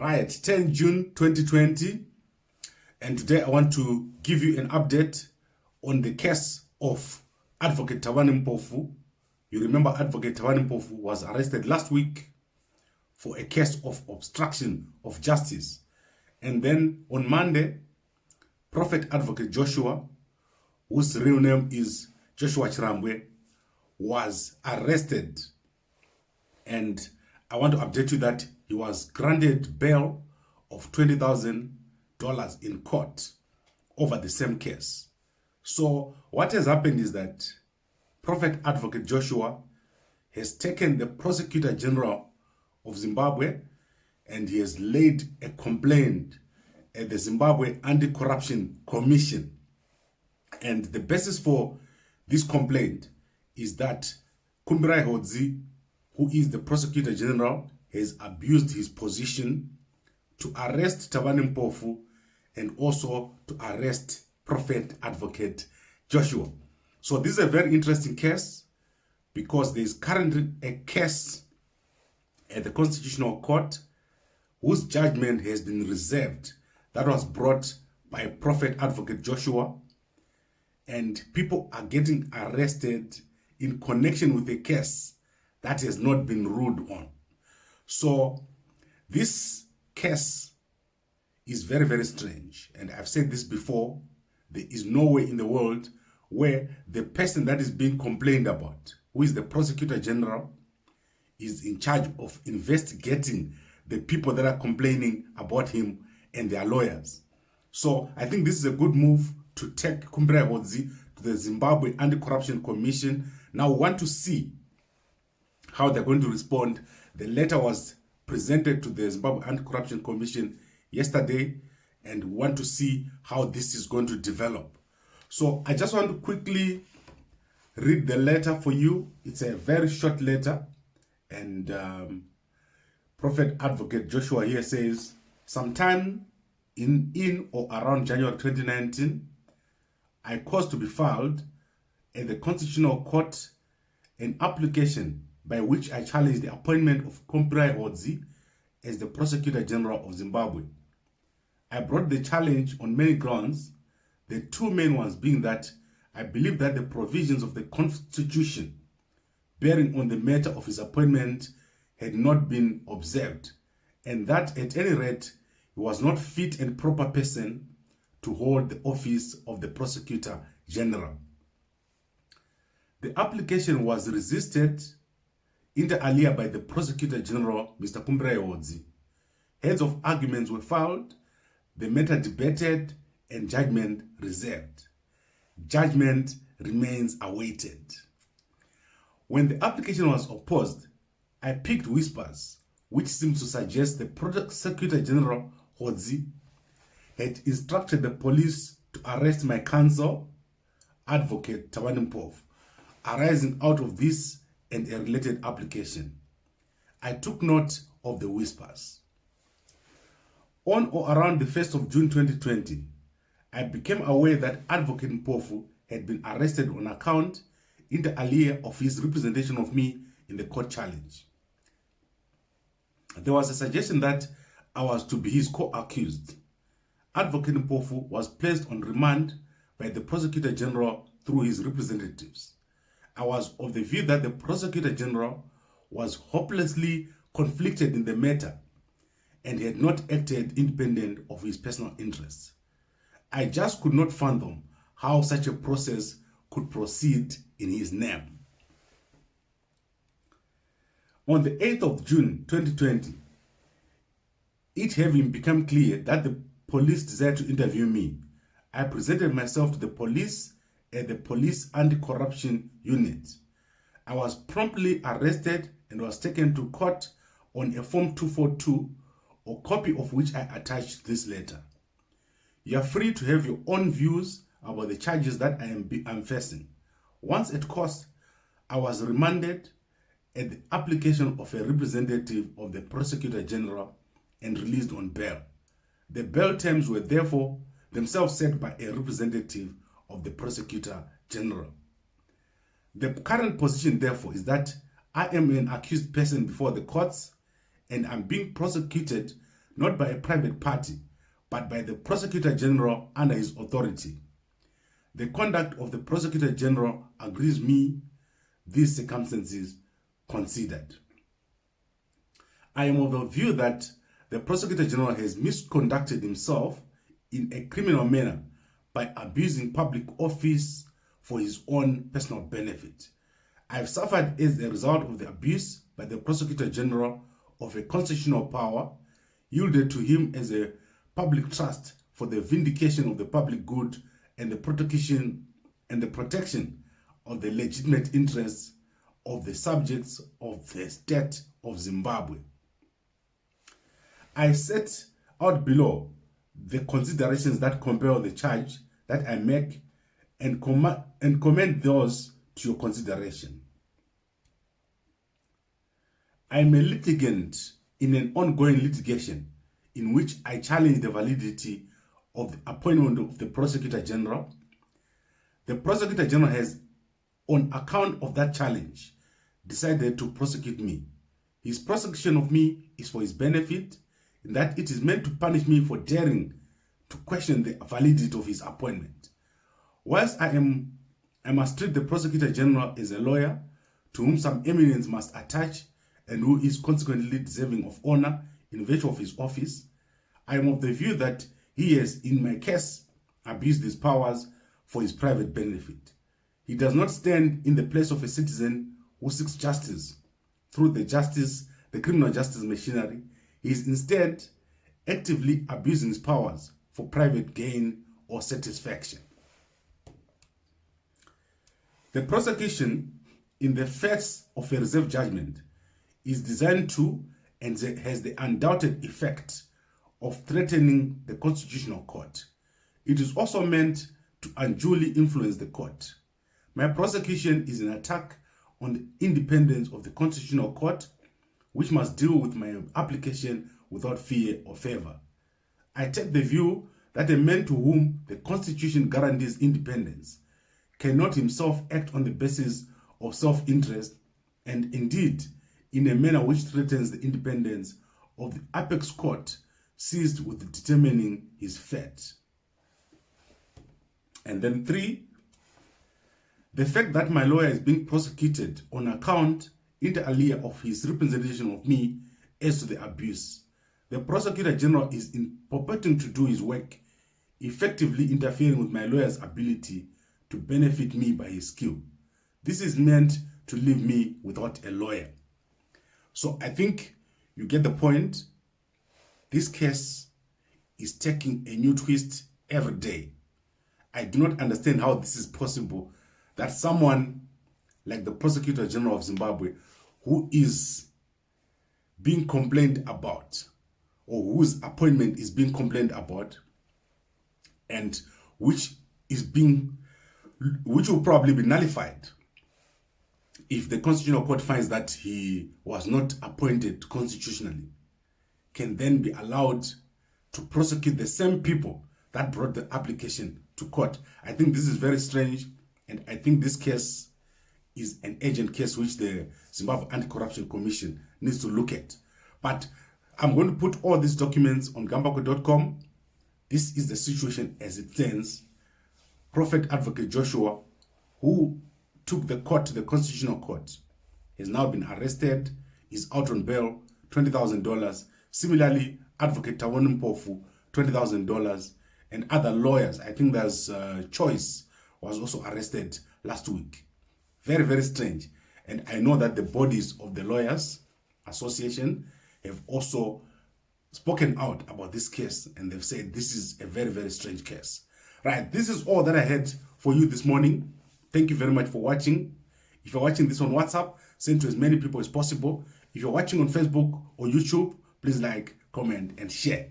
Right, 10 June 2020, and today I want to give you an update on the case of Advocate Thabani Mpofu. You remember Advocate Thabani Mpofu was arrested last week for a case of obstruction of justice. And then on Monday, Prophet Advocate Joshua, whose real name is Joshua Chirambwe, was arrested. And I want to update you that he was granted bail of $20,000 in court over the same case. So what has happened is that Prophet Advocate Joshua has taken the Prosecutor General of Zimbabwe and he has laid a complaint at the Zimbabwe Anti-Corruption Commission. And the basis for this complaint is that Kumbirai Hodzi, who is the Prosecutor General, has abused his position to arrest Thabani Mpofu and also to arrest Prophet Advocate Joshua. So this is a very interesting case because there is currently a case at the Constitutional Court whose judgment has been reserved, that was brought by Prophet Advocate Joshua, and people are getting arrested in connection with a case that has not been ruled on. So this case is very, very strange. And I've said this before, there is no way in the world where the person that is being complained about, who is the Prosecutor General, is in charge of investigating the people that are complaining about him and their lawyers. So I think this is a good move to take Kumbirai Hodzi to the Zimbabwe Anti-Corruption Commission. Now we want to see how they're going to respond. The letter was presented to the Zimbabwe Anti-Corruption Commission yesterday, and we want to see how this is going to develop. So I just want to quickly read the letter for you. It's a very short letter, and Prophet Advocate Joshua here says, sometime in or around January 2019, I caused to be filed at the Constitutional Court an application by which I challenged the appointment of Kumbirai Hodzi as the Prosecutor General of Zimbabwe. I brought the challenge on many grounds, the two main ones being that I believe that the provisions of the Constitution bearing on the matter of his appointment had not been observed, and that at any rate he was not fit and proper person to hold the office of the Prosecutor General. The application was resisted inter alia by the Prosecutor General, Mr. Kumbirai Hodzi. Heads of arguments were filed, the matter debated, and judgment reserved. Judgment remains awaited. When the application was opposed, I picked whispers which seemed to suggest the Prosecutor General Hodzi had instructed the police to arrest my counsel, Advocate Thabani Mpofu, arising out of this and a related application. I took note of the whispers. On or around the 1st of June 2020, I became aware that Advocate Mpofu had been arrested on account, inter alia, of his representation of me in the court challenge. There was a suggestion that I was to be his co-accused. Advocate Mpofu was placed on remand by the Prosecutor General through his representatives. I was of the view that the Prosecutor General was hopelessly conflicted in the matter and had not acted independent of his personal interests. I just could not fathom how such a process could proceed in his name. On the 8th of June 2020, it having become clear that the police desired to interview me, I presented myself to the police at the Police Anti-Corruption Unit. I was promptly arrested and was taken to court on a Form 242, a copy of which I attached this letter. You are free to have your own views about the charges that I am facing. Once at court, I was remanded at the application of a representative of the Prosecutor General and released on bail. The bail terms were therefore themselves set by a representative of the Prosecutor General. The current position, therefore, is that I am an accused person before the courts and I'm being prosecuted not by a private party, but by the Prosecutor General under his authority. The conduct of the Prosecutor General agrees me, these circumstances considered. I am of the view that the Prosecutor General has misconducted himself in a criminal manner by abusing public office for his own personal benefit. I have suffered as a result of the abuse by the Prosecutor General of a constitutional power yielded to him as a public trust for the vindication of the public good and the protection of the legitimate interests of the subjects of the state of Zimbabwe. I set out below the considerations that compel the charge that I make and commend those to your consideration. I am a litigant in an ongoing litigation in which I challenge the validity of the appointment of the Prosecutor General. The Prosecutor General has, on account of that challenge, decided to prosecute me. His prosecution of me is for his benefit, in that it is meant to punish me for daring to question the validity of his appointment. Whilst I must treat the Prosecutor General as a lawyer to whom some eminence must attach and who is consequently deserving of honor in virtue of his office, I am of the view that he has, in my case, abused his powers for his private benefit. He does not stand in the place of a citizen who seeks justice through the criminal justice machinery. He is instead actively abusing his powers for private gain or satisfaction. The prosecution, in the face of a reserved judgment, is designed to and has the undoubted effect of threatening the Constitutional Court. It is also meant to unduly influence the court. My prosecution is an attack on the independence of the Constitutional Court, which must deal with my application without fear or favor. I take the view that a man to whom the Constitution guarantees independence cannot himself act on the basis of self-interest, and indeed in a manner which threatens the independence of the apex court seized with determining his fate. And then 3, the fact that my lawyer is being prosecuted on account, inter alia, of his representation of me as to the abuse. The Prosecutor General is purporting to do his work, effectively interfering with my lawyer's ability to benefit me by his skill. This is meant to leave me without a lawyer. So I think you get the point. This case is taking a new twist every day. I do not understand how this is possible, that someone like the Prosecutor General of Zimbabwe, who is being complained about, or whose appointment is being complained about, and which will probably be nullified if the Constitutional Court finds that he was not appointed constitutionally, can then be allowed to prosecute the same people that brought the application to court. I think this is very strange, and I think this case is an urgent case which the Zimbabwe Anti-Corruption Commission needs to look at. But I'm going to put all these documents on gambako.com. This is the situation as it stands. Prophet Advocate Joshua, who took the court to the Constitutional Court, has now been arrested, is out on bail, $20,000. Similarly, Advocate Thabani Mpofu, $20,000, and other lawyers. I think there's Choice was also arrested last week. Very, very strange. And I know that the bodies of the Lawyers Association have also spoken out about this case, and they've said this is a very, very strange case. Right, this is all that I had for you this morning. Thank you very much for watching. If you're watching this on WhatsApp, send to as many people as possible. If you're watching on Facebook or YouTube, please like, comment, and share.